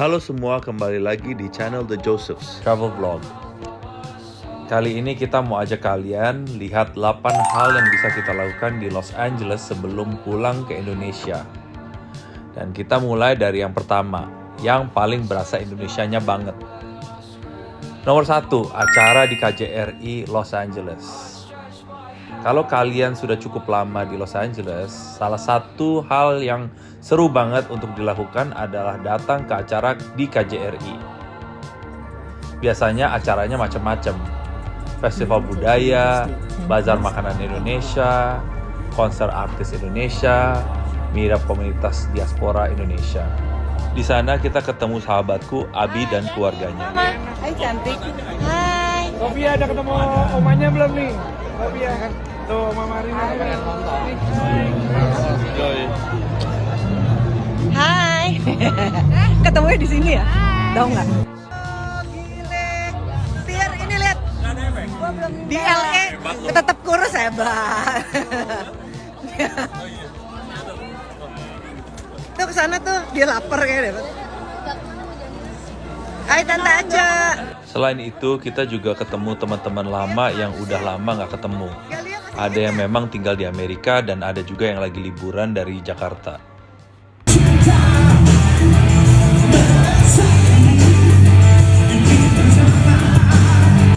Halo semua, kembali lagi di channel The Josephs Travel Vlog. Kali ini kita mau ajak kalian lihat 8 hal yang bisa kita lakukan di Los Angeles sebelum pulang ke Indonesia. Dan kita mulai dari yang pertama, yang paling berasa Indonesianya banget. Nomor 1, acara di KJRI Los Angeles. Kalau kalian sudah cukup lama di Los Angeles, salah satu hal yang seru banget untuk dilakukan adalah datang ke acara di KJRI. Biasanya acaranya macam-macam. Festival budaya, bazar makanan Indonesia, konser artis Indonesia, meetup komunitas diaspora Indonesia. Di sana kita ketemu sahabatku Abi dan keluarganya. Hai cantik. Hai. Sofia ada ketemu omanya belum nih? Sofia kan tuh Mama Rina. Hai. Ketemunya di sini ya? Tahu nggak? Biar ini lihat. Di LA tetap kurus hebat. Tuh kesana tuh dia lapar kayaknya. Hai Tante Aja. Selain itu, kita juga ketemu teman-teman lama yang udah lama nggak ketemu. Ada yang memang tinggal di Amerika dan ada juga yang lagi liburan dari Jakarta.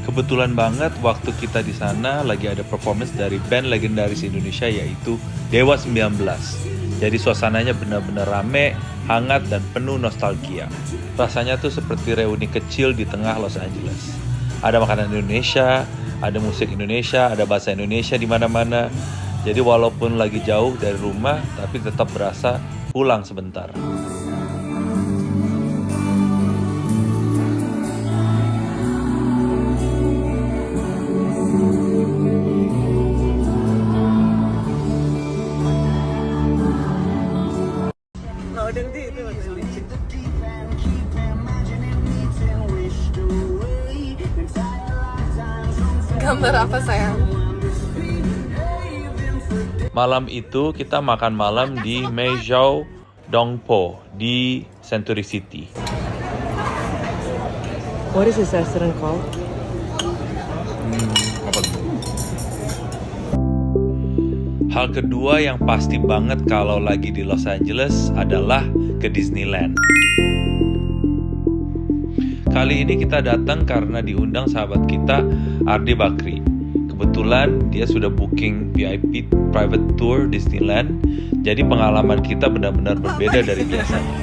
Kebetulan banget waktu kita di sana lagi ada performance dari band legendaris Indonesia yaitu Dewa 19. Jadi suasananya benar-benar rame, hangat, dan penuh nostalgia. Rasanya tuh seperti reuni kecil di tengah Los Angeles. Ada makanan Indonesia, ada musik Indonesia, ada bahasa Indonesia di mana-mana. Jadi walaupun lagi jauh dari rumah, tapi tetap berasa pulang sebentar. Gambar apa sayang? Malam itu kita makan malam di Meizhou Dongpo di Century City. What is this restaurant called? Hal kedua yang pasti banget kalau lagi di Los Angeles adalah ke Disneyland. Kali ini kita datang karena diundang sahabat kita Ardi Bakri. Kebetulan dia sudah booking VIP private tour Disneyland, jadi pengalaman kita benar-benar berbeda dari biasanya.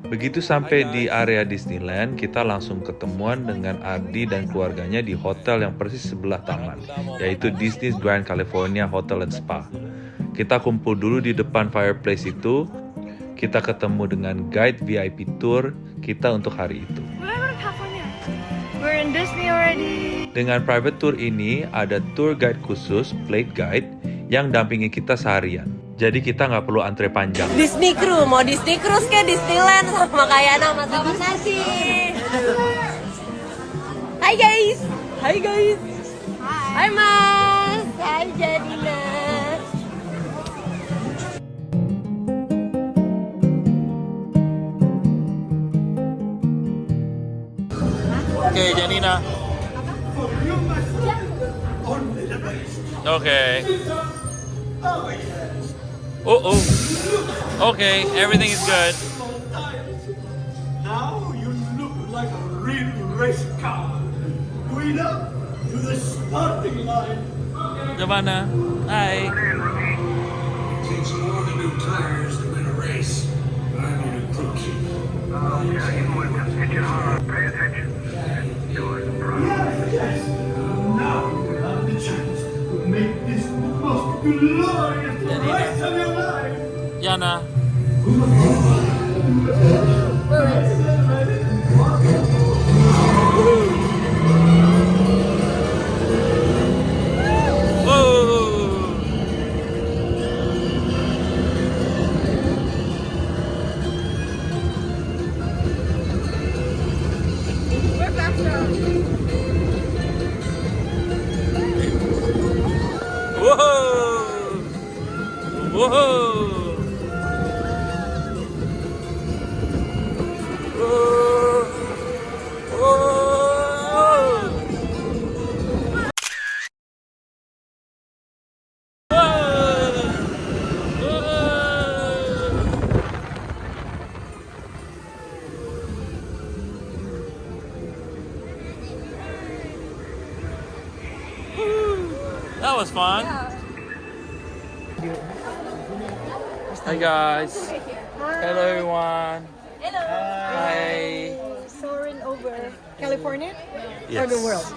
Begitu sampai di area Disneyland, kita langsung ketemuan dengan Ardi dan keluarganya di hotel yang persis sebelah taman, yaitu Disney's Grand California Hotel and Spa. Kita kumpul dulu di depan fireplace itu, kita ketemu dengan guide VIP tour kita untuk hari itu. We're in Disney already. Dengan private tour ini, ada tour guide khusus, plate guide, yang dampingi kita seharian. Jadi kita nggak perlu antre panjang. Disney Cruise, mau Disney Cruise ke Disneyland sama kayak nama sama nasi. Hai guys. Hai guys. Hai Mas. Hai Jadina. Oke, Janina. Oke. Oh. Okay, everything is good. Now you look like a real race car. Going up to the starting line. Gimana? Hai. It takes more than new tires to win a race. I need a crew chief. Pay attention. Yes. Now you have the chance to make this the most glorious race of your life. Yana. That was fun. Hi guys. Hello everyone. Hello. Hi. Soaring over California Yes. or the world?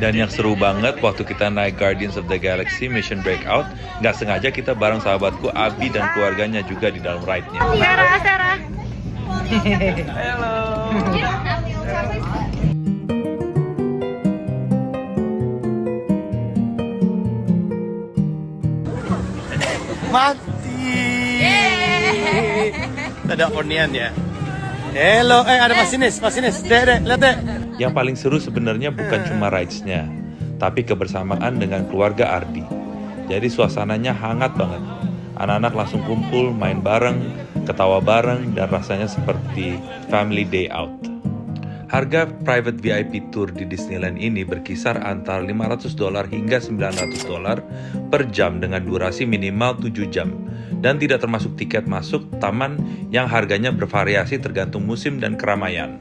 Dan yang seru banget waktu kita naik Guardians of the Galaxy Mission Breakout, nggak sengaja kita bareng sahabatku Abi dan keluarganya juga di dalam ride-nya. Sarah. Mati. Ada ornian ya. Hello, ada masinis. Dek, lihat dek. Yang paling seru sebenarnya bukan cuma rides-nya, tapi kebersamaan dengan keluarga Ardi. Jadi suasananya hangat banget. Anak-anak langsung kumpul, main bareng, ketawa bareng, dan rasanya seperti family day out. Harga private VIP tour di Disneyland ini berkisar antara $500 hingga $900 per jam dengan durasi minimal 7 jam. Dan tidak termasuk tiket masuk taman yang harganya bervariasi tergantung musim dan keramaian.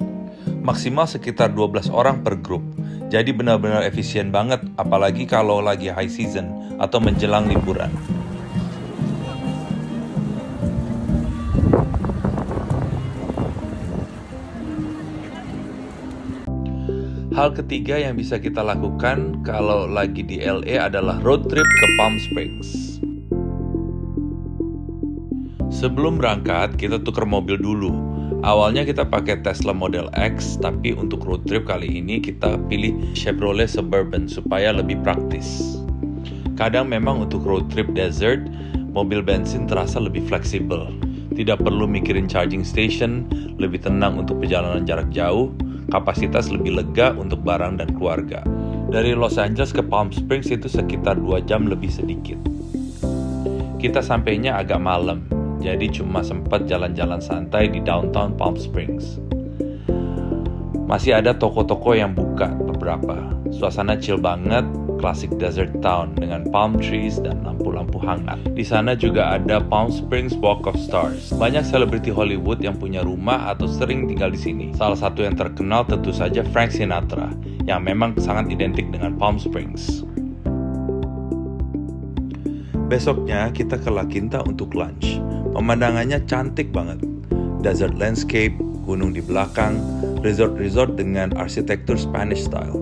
Maksimal sekitar 12 orang per grup. Jadi benar-benar efisien banget, apalagi kalau lagi high season atau menjelang liburan. Hal ketiga yang bisa kita lakukan kalau lagi di LA adalah road trip ke Palm Springs. Sebelum berangkat, kita tuker mobil dulu. Awalnya kita pakai Tesla Model X, tapi untuk road trip kali ini kita pilih Chevrolet Suburban supaya lebih praktis. Kadang memang untuk road trip desert, mobil bensin terasa lebih fleksibel. Tidak perlu mikirin charging station, lebih tenang untuk perjalanan jarak jauh, kapasitas lebih lega untuk barang dan keluarga. Dari Los Angeles ke Palm Springs itu sekitar 2 jam lebih sedikit. Kita sampainya agak malam, jadi cuma sempat jalan-jalan santai di downtown Palm Springs. Masih ada toko-toko yang buka beberapa. Suasana chill banget, klasik desert town dengan palm trees dan lampu-lampu hangat. Di sana juga ada Palm Springs Walk of Stars. Banyak selebriti Hollywood yang punya rumah atau sering tinggal di sini. Salah satu yang terkenal tentu saja Frank Sinatra, yang memang sangat identik dengan Palm Springs. Besoknya kita ke La Quinta untuk lunch. Pemandangannya cantik banget. Desert landscape, gunung di belakang, resort-resort dengan arsitektur Spanish style.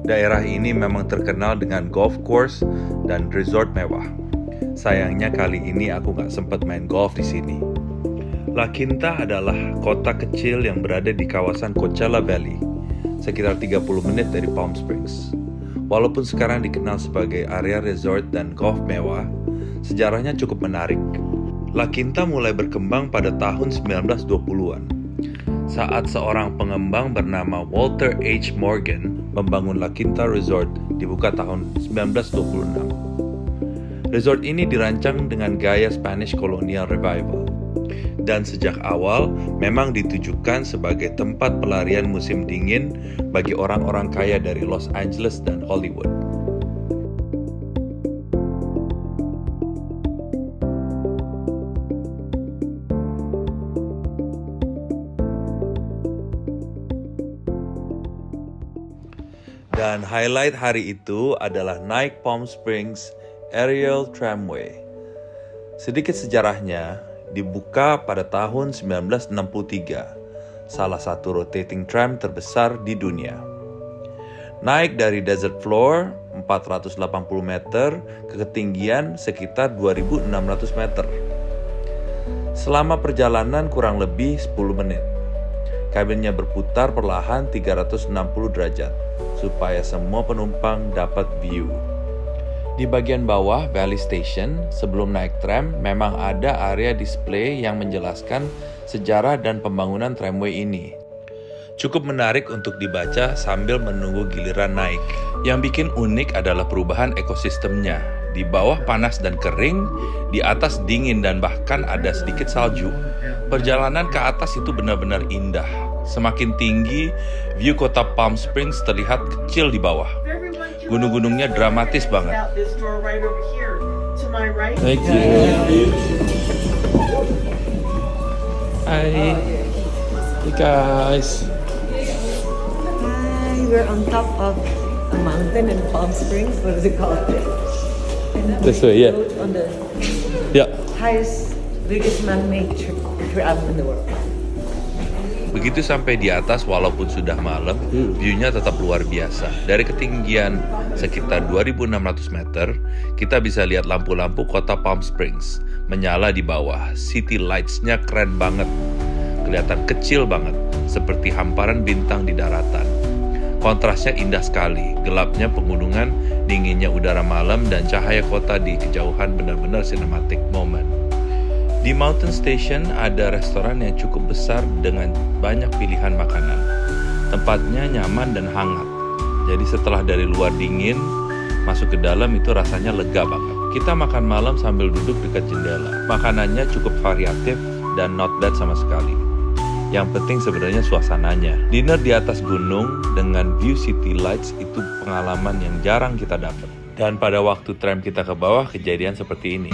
Daerah ini memang terkenal dengan golf course dan resort mewah. Sayangnya kali ini aku nggak sempat main golf di sini. La Quinta adalah kota kecil yang berada di kawasan Coachella Valley, sekitar 30 menit dari Palm Springs. Walaupun sekarang dikenal sebagai area resort dan golf mewah, sejarahnya cukup menarik. La Quinta mulai berkembang pada tahun 1920-an, saat seorang pengembang bernama Walter H. Morgan membangun La Quinta Resort dibuka tahun 1926. Resort ini dirancang dengan gaya Spanish Colonial Revival, dan sejak awal memang ditujukan sebagai tempat pelarian musim dingin bagi orang-orang kaya dari Los Angeles dan Hollywood. Dan highlight hari itu adalah naik Palm Springs Aerial Tramway. Sedikit sejarahnya, dibuka pada tahun 1963, salah satu rotating tram terbesar di dunia. Naik dari desert floor 480 meter ke ketinggian sekitar 2.600 meter. Selama perjalanan kurang lebih 10 menit. Kabinnya berputar perlahan 360 derajat supaya semua penumpang dapat view. Di bagian bawah Valley Station, sebelum naik tram, memang ada area display yang menjelaskan sejarah dan pembangunan tramway ini. Cukup menarik untuk dibaca sambil menunggu giliran naik. Yang bikin unik adalah perubahan ekosistemnya. Di bawah panas dan kering, di atas dingin dan bahkan ada sedikit salju. Perjalanan ke atas itu benar-benar indah. Semakin tinggi, view kota Palm Springs terlihat kecil di bawah. Gunung-gunungnya dramatis banget. Thank you. Hi. Hey guys. Hi, we're on top of a mountain in Palm Springs. What is it called? This way, yeah. On the Yeah. biggest man-made tram in the world. Begitu sampai di atas, walaupun sudah malam, view-nya tetap luar biasa. Dari ketinggian sekitar 2.600 meter, kita bisa lihat lampu-lampu kota Palm Springs menyala di bawah. City lights-nya keren banget. Kelihatan kecil banget, seperti hamparan bintang di daratan. Kontrasnya indah sekali, gelapnya pegunungan, dinginnya udara malam, dan cahaya kota di kejauhan benar-benar cinematic moment. Di Mountain Station ada restoran yang cukup besar dengan banyak pilihan makanan. Tempatnya nyaman dan hangat. Jadi setelah dari luar dingin, masuk ke dalam itu rasanya lega banget. Kita makan malam sambil duduk dekat jendela. Makanannya cukup variatif dan not bad sama sekali. Yang penting sebenarnya suasananya. Dinner di atas gunung dengan view city lights itu pengalaman yang jarang kita dapat. Dan pada waktu tram kita ke bawah, kejadian seperti ini.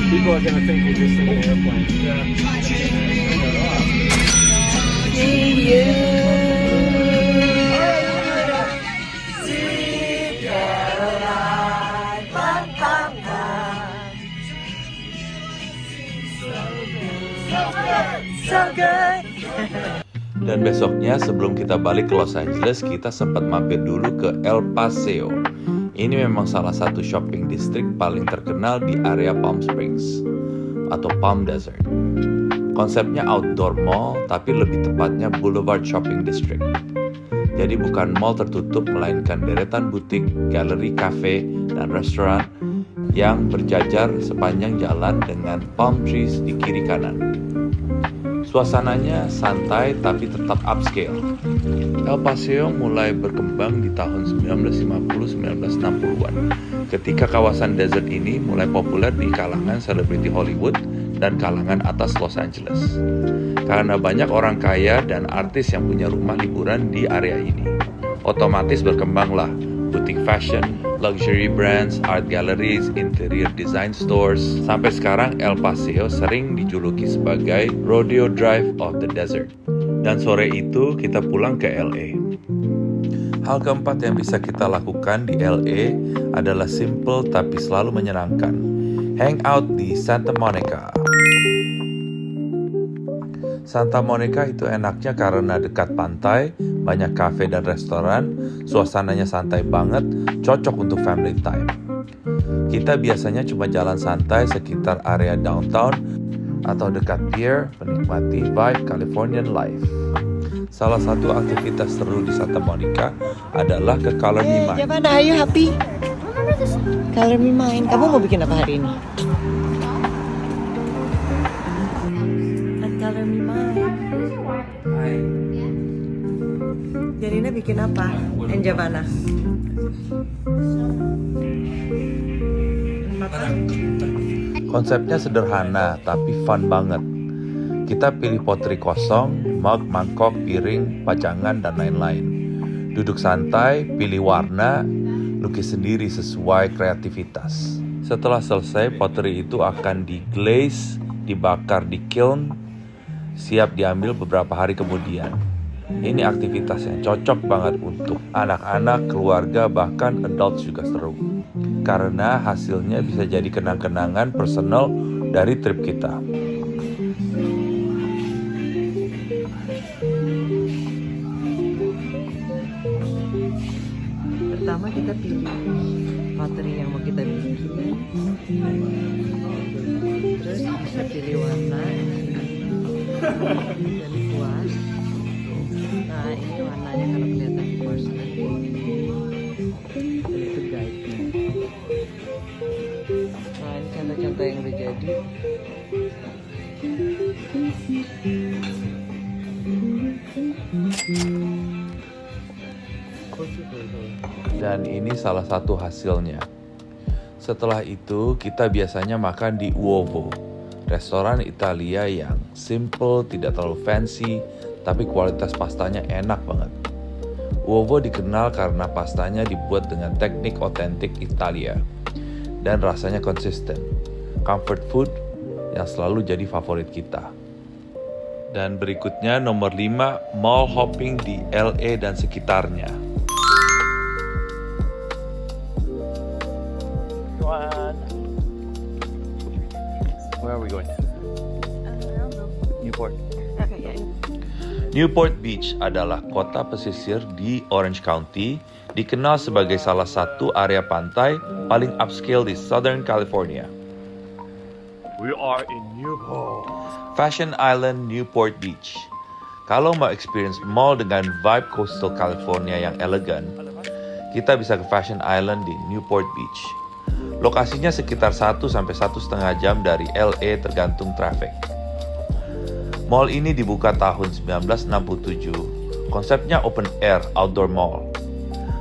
People are gonna think we're just in an airplane. So good. Dan besoknya sebelum kita balik ke Los Angeles, kita sempat mampir dulu ke El Paseo. Ini memang salah satu shopping district paling terkenal di area Palm Springs atau Palm Desert. Konsepnya outdoor mall, tapi lebih tepatnya boulevard shopping district. Jadi bukan mall tertutup, melainkan deretan butik, galeri, kafe, dan restoran yang berjajar sepanjang jalan dengan palm trees di kiri kanan. Suasananya santai tapi tetap upscale. El Paseo mulai berkembang di tahun 1950-1960-an ketika kawasan desert ini mulai populer di kalangan selebriti Hollywood dan kalangan atas Los Angeles. Karena banyak orang kaya dan artis yang punya rumah liburan di area ini. Otomatis berkembanglah boutique fashion, luxury brands, art galleries, interior design stores. Sampai sekarang El Paseo sering dijuluki sebagai Rodeo Drive of the Desert. Dan sore itu kita pulang ke LA. Hal keempat yang bisa kita lakukan di LA adalah simple tapi selalu menyenangkan. Hang out di Santa Monica. Santa Monica itu enaknya karena dekat pantai, banyak kafe dan restoran, suasananya santai banget, cocok untuk family time. Kita biasanya cuma jalan santai sekitar area downtown atau dekat pier, menikmati vibe Californian life. Salah satu aktivitas seru di Santa Monica adalah ke Color Me Mine. Javana, are you happy? Color Me Mine. Kamu mau bikin apa hari ini? At Color Me Mine. Janina bikin apa? And Javana? Konsepnya sederhana tapi fun banget. Kita pilih pottery kosong, mug, mangkok, piring, pajangan, dan lain-lain. Duduk santai, pilih warna, lukis sendiri sesuai kreativitas. Setelah selesai, pottery itu akan di-glaze, dibakar di kiln, siap diambil beberapa hari kemudian. Ini aktivitas yang cocok banget untuk anak-anak, keluarga, bahkan adults juga seru. Karena hasilnya bisa jadi kenang-kenangan personal dari trip kita. Pertama kita pilih pottery yang mau kita bikin. Terus bisa pilih warna. Dari kuas. Nah ini warnanya kalau kelihatan di porcelain. Dan itu guide-nya. Nah ini contoh-contoh yang udah jadi. Dan ini salah satu hasilnya. Setelah itu, kita biasanya makan di Uovo, restoran Italia yang simple, tidak terlalu fancy, tapi kualitas pastanya enak banget. Uovo dikenal karena pastanya dibuat dengan teknik otentik Italia dan rasanya konsisten. Comfort food yang selalu jadi favorit kita. Dan berikutnya nomor 5, mall hopping di LA dan sekitarnya. Where are we going? Newport. Newport Beach adalah kota pesisir di Orange County, dikenal sebagai salah satu area pantai paling upscale di Southern California. We are in Newport. Fashion Island, Newport Beach. Kalau mau experience mall dengan vibe coastal California yang elegan, kita bisa ke Fashion Island di Newport Beach. Lokasinya sekitar 1 sampai 1,5 jam dari LA tergantung traffic. Mall ini dibuka tahun 1967. Konsepnya open air outdoor mall,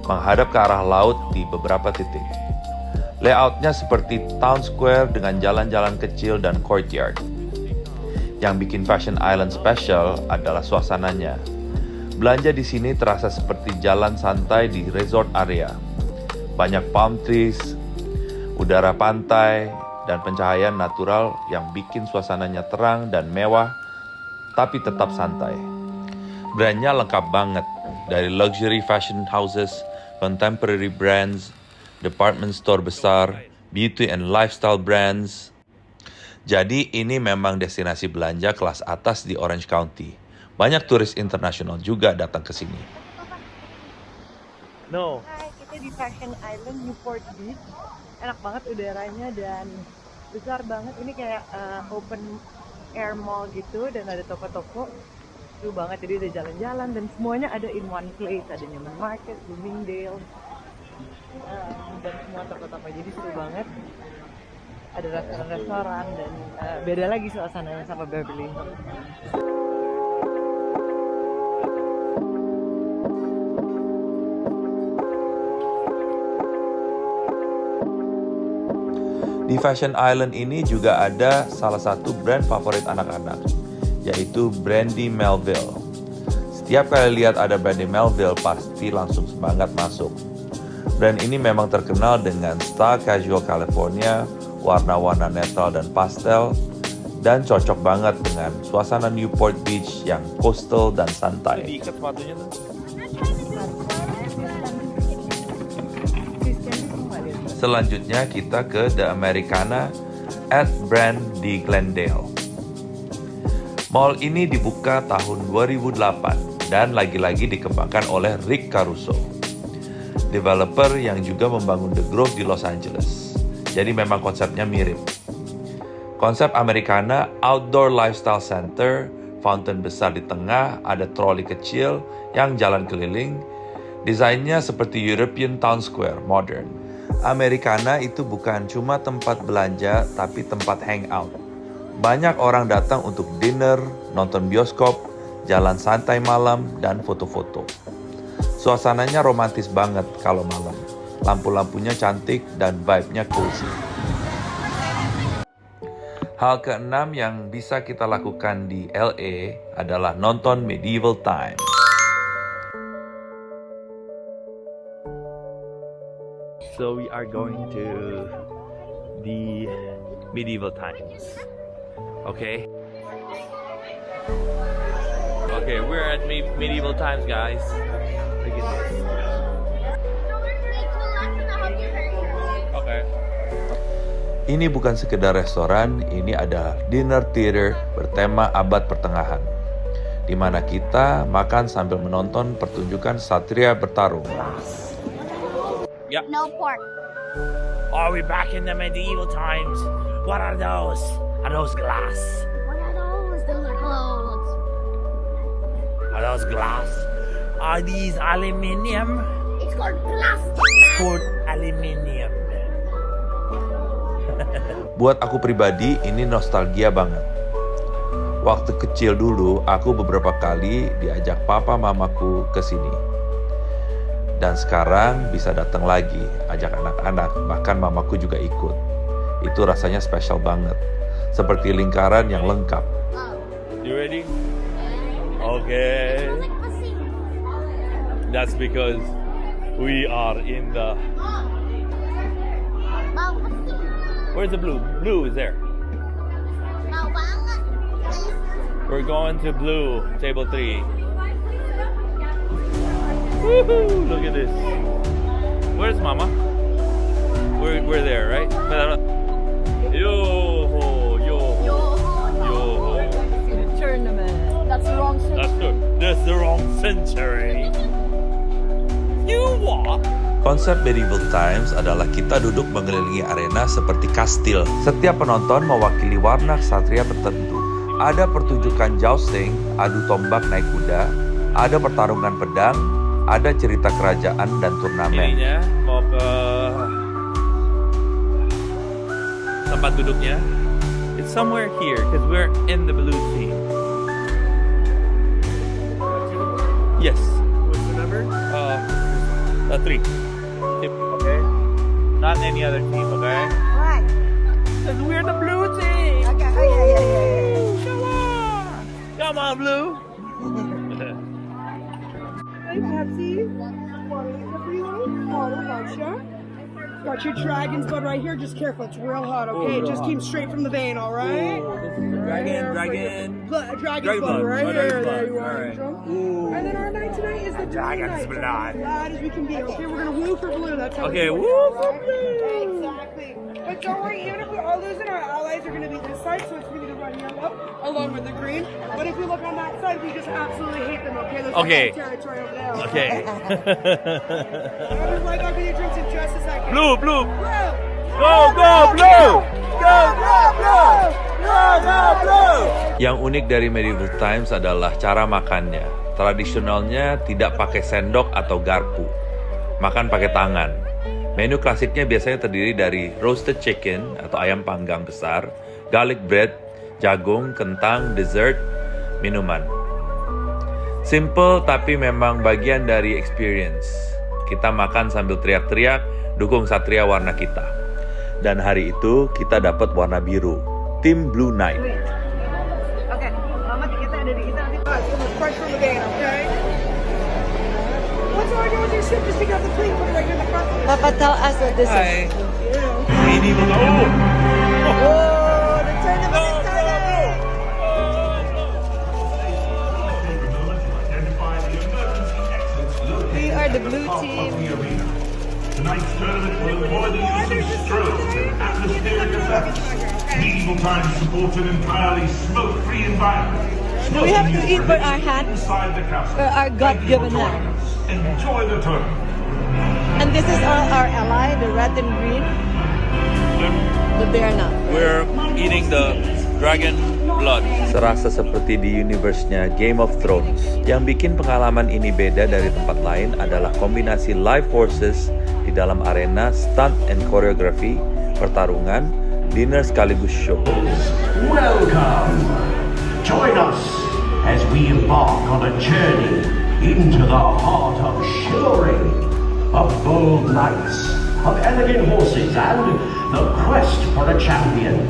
menghadap ke arah laut di beberapa titik. Layoutnya seperti town square dengan jalan-jalan kecil dan courtyard. Yang bikin Fashion Island special adalah suasananya. Belanja di sini terasa seperti jalan santai di resort area. Banyak palm trees, udara pantai, dan pencahayaan natural yang bikin suasananya terang dan mewah, tapi tetap santai. Brandnya lengkap banget, dari luxury fashion houses, contemporary brands, department store besar, beauty and lifestyle brands. Jadi ini memang destinasi belanja kelas atas di Orange County. Banyak turis internasional juga datang ke sini. No. Hai, kita di Fashion Island Newport Beach. Enak banget udaranya dan besar banget. Ini kayak open air mall gitu dan ada toko-toko. Seru banget, jadi ada jalan-jalan dan semuanya ada in one place. Ada Neiman Marcus, Bloomingdale, dan semua toko-toko. Jadi seru banget. Ada restoran-restoran dan beda lagi suasananya sama Beverly Hills. Di Fashion Island ini juga ada salah satu brand favorit anak-anak, yaitu Brandy Melville. Setiap kali lihat ada Brandy Melville, pasti langsung semangat masuk. Brand ini memang terkenal dengan style casual California, warna-warna netral dan pastel, dan cocok banget dengan suasana Newport Beach yang coastal dan santai. Diikat sepatunya tuh. Selanjutnya kita ke The Americana at Brand di Glendale. Mall ini dibuka tahun 2008 dan lagi-lagi dikembangkan oleh Rick Caruso, developer yang juga membangun The Grove di Los Angeles. jadi memang konsepnya mirip. Konsep Americana, outdoor lifestyle center, fountain besar di tengah, ada troli kecil yang jalan keliling. Desainnya seperti European Town Square, modern. Americana itu bukan cuma tempat belanja, tapi tempat hangout. Banyak orang datang untuk dinner, nonton bioskop, jalan santai malam, dan foto-foto. Suasananya romantis banget kalau malam. Lampu-lampunya cantik dan vibe-nya cozy. Hal keenam yang bisa kita lakukan di LA adalah nonton Medieval Times. So we are going to the Medieval Times. Okay? Okay, we're at Medieval Times, guys. Look at this. Okay. Ini bukan sekedar restoran, ini adalah dinner theater bertema abad pertengahan, di mana kita makan sambil menonton pertunjukan satria bertarung. Yep. No pork. Are we back in the medieval times? What are those? Are those glass? What are those? Those are clothes. Are those glass? Are these aluminium? It's called plastic. It's called aluminium. Buat aku pribadi, ini nostalgia banget. Waktu kecil dulu, aku beberapa kali diajak papa mamaku ke sini. Dan sekarang bisa datang lagi, ajak anak-anak, bahkan mamaku juga ikut. Itu rasanya spesial banget, seperti lingkaran yang lengkap. You ready? Okay. That's because we are in the... Where's the blue? Blue is there. We're going to blue, table 3. Woohoo! Look at this. Where's Mama? We're there, right? Yo ho, yo ho, yo ho. Tournament. That's the wrong century. That's the wrong century. You what? Konsep Medieval Times adalah kita duduk mengelilingi arena seperti kastil. Setiap penonton mewakili warna ksatria tertentu. Ada pertunjukan jousting, adu tombak naik kuda, ada pertarungan pedang, ada cerita kerajaan dan turnamen. Ininya mau ke tempat duduknya. It's somewhere here because we're in the blue team. Yes. What's the number? 3. Okay. Not any other team, okay? Why? Because we're the blue team. Okay. Oh, yeah. Come on. Come on, blue. Hey, Pepsi. Water, gotcha. Got your dragon's blood right here. Just careful, it's real hot, okay? It just came straight from the vein, all right? Dragon's blood right here. There you are. Ooh. And then our night tonight is the Dragon's blue blood. night. Glad as we can be, okay? We're gonna woo for blue. That's how Okay, we do it. woo for blue. Exactly. But don't worry, even if we all lose it, our allies are gonna be this side, so it's gonna be the red and yellow along with the green. But if we look on that side, we just absolutely hate them, okay? Those Okay. territory over there. Okay. I'll be right back with your drinks in just a second. Blue. Blue. Go, blue. Go, blue. Yang unik dari Medieval Times adalah cara makannya. Tradisionalnya tidak pakai sendok atau garpu. Makan pakai tangan. Menu klasiknya biasanya terdiri dari roasted chicken atau ayam panggang besar, garlic bread, jagung, kentang, dessert, minuman. Simple tapi memang bagian dari experience. Kita makan sambil teriak-teriak, dukung satria warna kita. Dan hari itu kita dapat warna biru, tim Blue Knight. Oke, Mama kita ada di kita nanti. Fresh from the vein, okay? What's all you with your shit? Just take out the plate, put it right here in the front. Papa, tell us what this is. Medieval. Oh. Oh, the tournament is started! We are the blue team. Tonight's tournament will avoid the use of strobes and atmospheric effects. Medieval Times support an entirely smoke-free environment. Do we have to eat with our hands? Inside the castle. Our God-given Thank you for hand. joining us. Enjoy the tournament. And this is all our ally, the red and green. But they are not. We're eating the dragon blood. Serasa seperti di universe-nya Game of Thrones. Yang bikin pengalaman ini beda dari tempat lain adalah kombinasi live horses di dalam arena, stunt and choreography, pertarungan, dinner sekaligus show. Welcome! Join us as we embark on a journey into the heart of chivalry, of bold knights, of elegant horses, and the quest for a champion.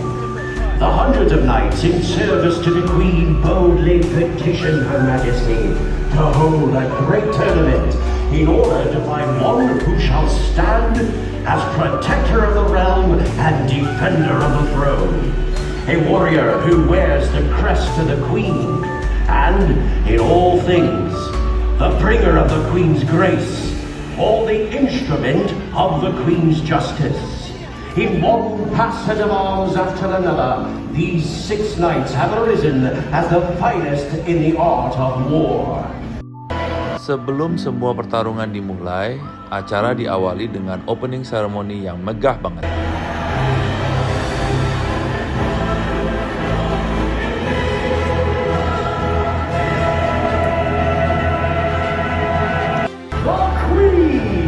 The hundreds of knights in service to the Queen boldly petition Her Majesty to hold a great tournament in order to find one who shall stand as protector of the realm and defender of the throne. A warrior who wears the crest of the Queen, and in all things, the bringer of the Queen's grace, or the instrument of the Queen's justice. In one passage of arms after another, these 6 knights have arisen as the finest in the art of war. Sebelum semua pertarungan dimulai, acara diawali dengan opening ceremony yang megah banget. The Queen!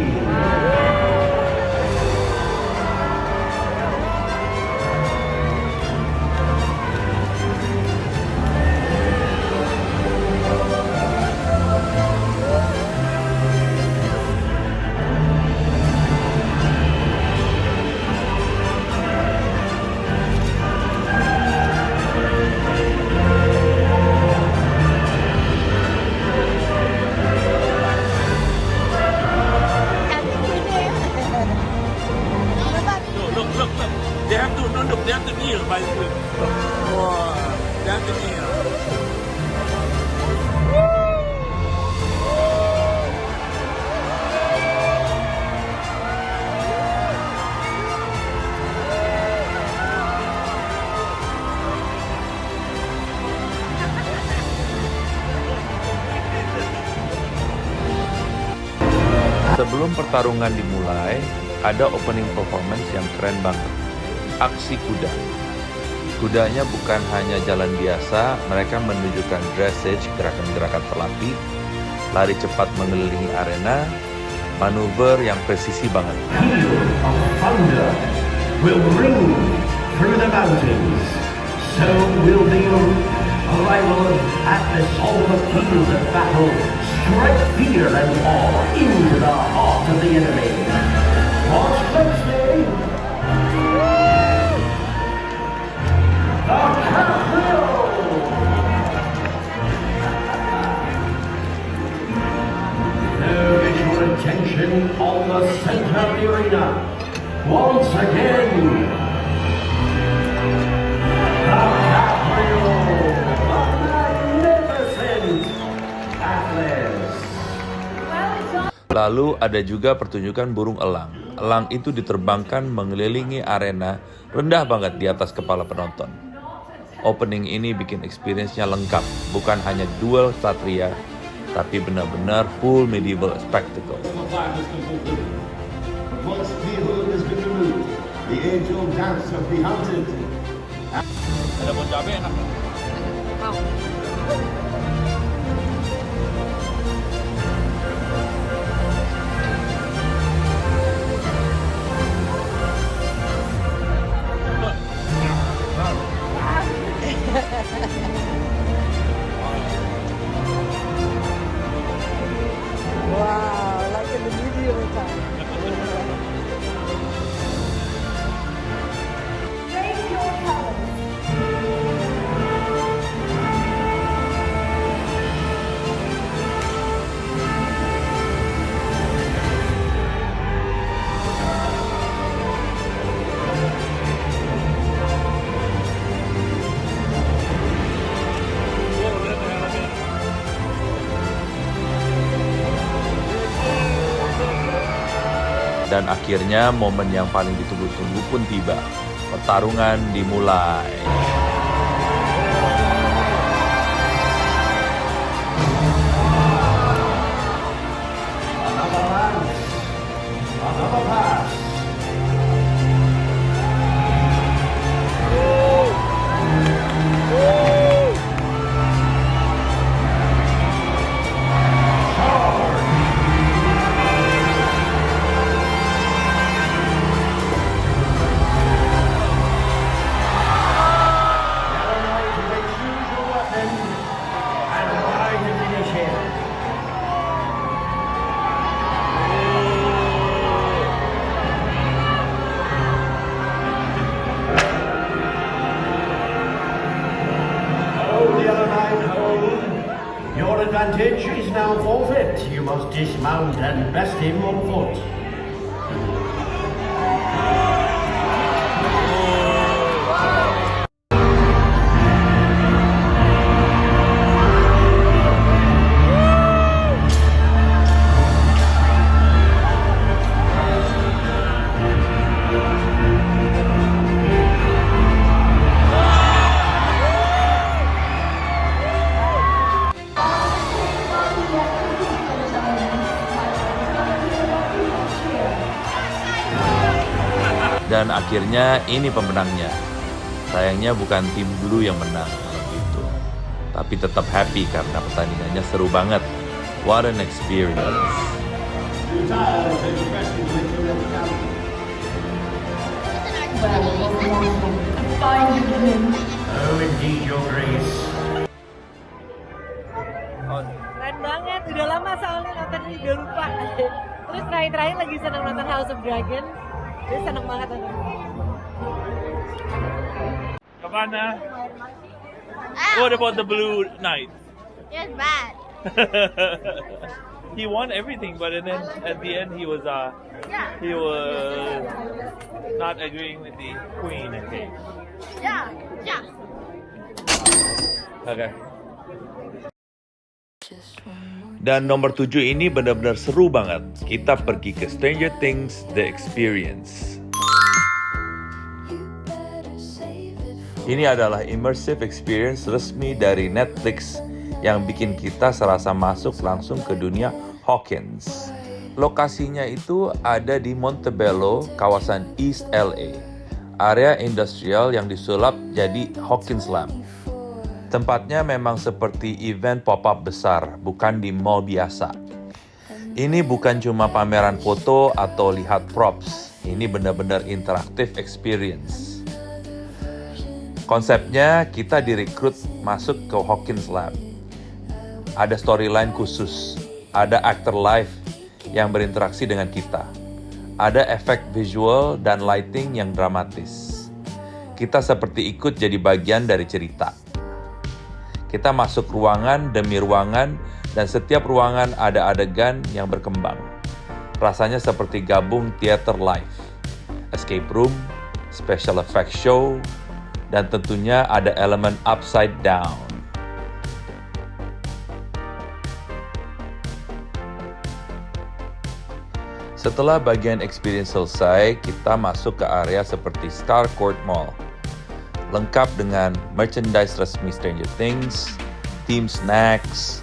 Look. They have to kneel by the way. Wow. They have to kneel. Sebelum pertarungan dimulai, ada opening performance yang keren banget. Aksi kuda. Kudanya bukan hanya jalan biasa, mereka menunjukkan dressage, gerakan-gerakan terlatih, lari cepat mengelilingi arena, manuver yang presisi banget. Peal of thunder will ring through the mountains. So will the arrival of Atlas on the field of battle strike fear and awe into the heart of the enemy. Watch closely. The Cathedral! No visual attention on the center of the arena. Once again, the Cathedral, the magnificent Atlas. Lalu ada juga pertunjukan burung elang. Elang itu diterbangkan mengelilingi arena rendah banget di atas kepala penonton. Opening ini bikin experience-nya lengkap, bukan hanya duel satria, tapi benar-benar full medieval spectacle. Once the hood has been removed, the age-old dance of the hunted. Ada bon cabe enak. Wow, like in the medieval time. Dan akhirnya momen yang paling ditunggu-tunggu pun tiba. Pertarungan dimulai. Another lance, another pass. advantage is now forfeit. You must dismount and best him on foot. Dan akhirnya ini pemenangnya. Sayangnya bukan tim Blue yang menang malam itu. Tapi tetap happy karena pertandingannya seru banget. What an experience. Oh, indeed, Your Grace. Keren banget, udah lama soalnya nonton ini udah lupa. Terus terakhir lagi seneng nonton House of Dragon. Jadi seneng banget nonton. Cabana, what about the Blue Knight? It's bad. He won everything, but then at the end he was not agreeing with the queen, I think. Yeah. Okay. Dan nomor 7 ini benar-benar seru banget. Kita pergi ke Stranger Things The Experience. Ini adalah immersive experience resmi dari Netflix yang bikin kita serasa masuk langsung ke dunia Hawkins. Lokasinya itu ada di Montebello, kawasan East LA. Area industrial yang disulap jadi Hawkins Land. Tempatnya memang seperti event pop-up besar, bukan di mall biasa. Ini bukan cuma pameran foto atau lihat props. Ini benar-benar interactive experience. Konsepnya kita direkrut masuk ke Hawkins Lab. Ada storyline khusus, ada actor live yang berinteraksi dengan kita. Ada efek visual dan lighting yang dramatis. Kita seperti ikut jadi bagian dari cerita. Kita masuk ruangan demi ruangan dan setiap ruangan ada adegan yang berkembang. Rasanya seperti gabung theater live, escape room, special effects show, dan tentunya ada elemen upside down. Setelah bagian experience selesai, kita masuk ke area seperti Starcourt Mall. Lengkap dengan merchandise resmi Stranger Things, team snacks,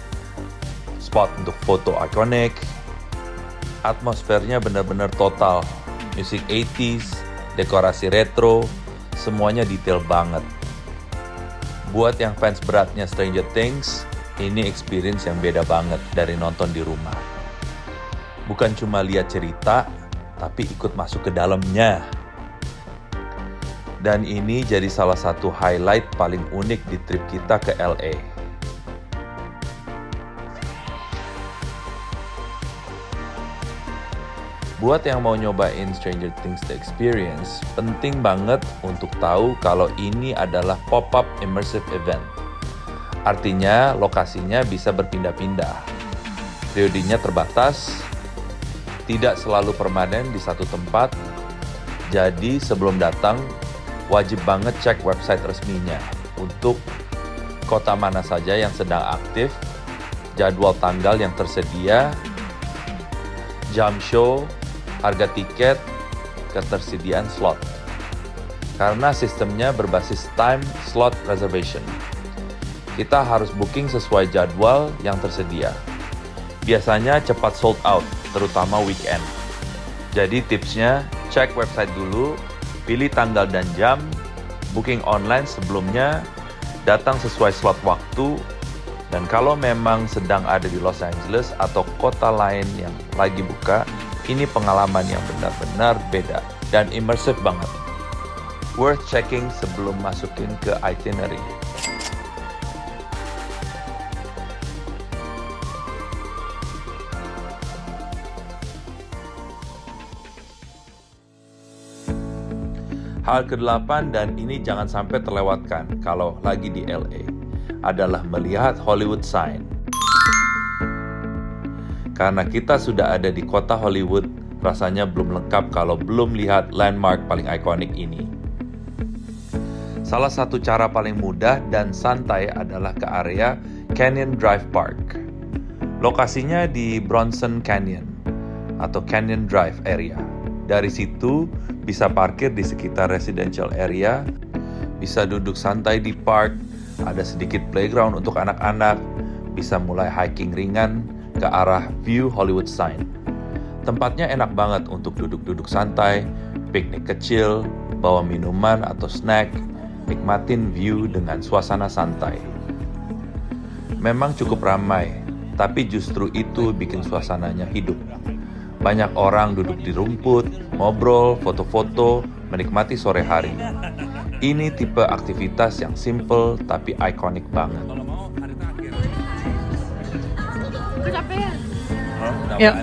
spot untuk foto ikonik. Atmosfernya benar-benar total. Musik 80s, dekorasi retro, semuanya detail banget. Buat yang fans beratnya Stranger Things, ini experience yang beda banget dari nonton di rumah. Bukan cuma lihat cerita, tapi ikut masuk ke dalamnya. Dan ini jadi salah satu highlight paling unik di trip kita ke LA. Buat yang mau nyobain Stranger Things The Experience, penting banget untuk tahu kalau ini adalah pop-up immersive event. Artinya, lokasinya bisa berpindah-pindah. Periodenya terbatas, tidak selalu permanen di satu tempat. Jadi, sebelum datang, wajib banget cek website resminya untuk kota mana saja yang sedang aktif, jadwal tanggal yang tersedia, jam show, harga tiket, ketersediaan slot. Karena sistemnya berbasis time slot reservation. Kita harus booking sesuai jadwal yang tersedia. Biasanya cepat sold out, terutama weekend. Jadi tipsnya, cek website dulu, pilih tanggal dan jam, booking online sebelumnya, datang sesuai slot waktu, dan kalau memang sedang ada di Los Angeles atau kota lain yang lagi buka, ini pengalaman yang benar-benar beda dan immersive banget. Worth checking sebelum masukin ke itinerary. Hal ke-8 dan ini jangan sampai terlewatkan kalau lagi di LA adalah melihat Hollywood Sign. Karena kita sudah ada di kota Hollywood, rasanya belum lengkap kalau belum lihat landmark paling ikonik ini. Salah satu cara paling mudah dan santai adalah ke area Canyon Drive Park. Lokasinya di Bronson Canyon atau Canyon Drive area. Dari situ bisa parkir di sekitar residential area, bisa duduk santai di park, ada sedikit playground untuk anak-anak, bisa mulai hiking ringan ke arah view Hollywood sign. Tempatnya enak banget untuk duduk-duduk santai, piknik kecil, bawa minuman atau snack, nikmatin view dengan suasana santai. Memang cukup ramai, tapi justru itu bikin suasananya hidup. Banyak orang duduk di rumput, ngobrol, foto-foto, menikmati sore hari. Ini tipe aktivitas yang simple tapi ikonik banget. Kecapean. Yep.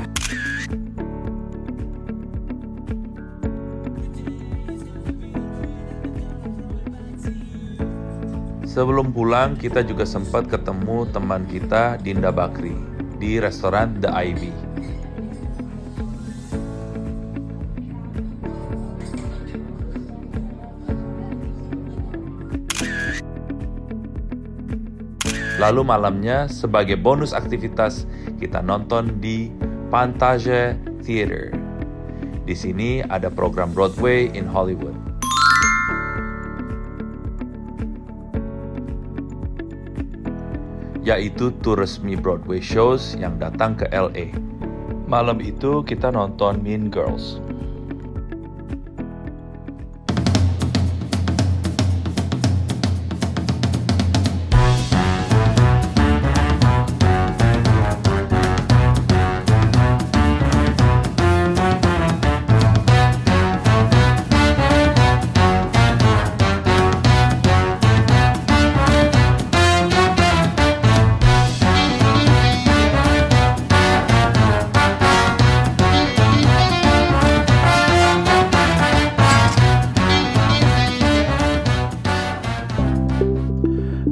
Sebelum pulang, kita juga sempat ketemu teman kita, Dinda Bakri, di restoran The Ivy. Lalu malamnya, sebagai bonus aktivitas, kita nonton di Pantage Theater. Di sini ada program Broadway in Hollywood. Yaitu tur resmi Broadway shows yang datang ke LA. Malam itu kita nonton Mean Girls.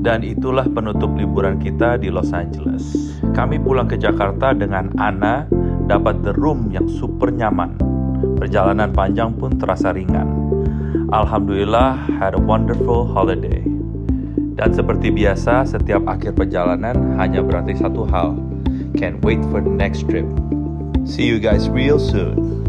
Dan itulah penutup liburan kita di Los Angeles. Kami pulang ke Jakarta dengan Anna, dapat the room yang super nyaman. Perjalanan panjang pun terasa ringan. Alhamdulillah, had a wonderful holiday. Dan seperti biasa, setiap akhir perjalanan hanya berarti satu hal. Can't wait for the next trip. See you guys real soon.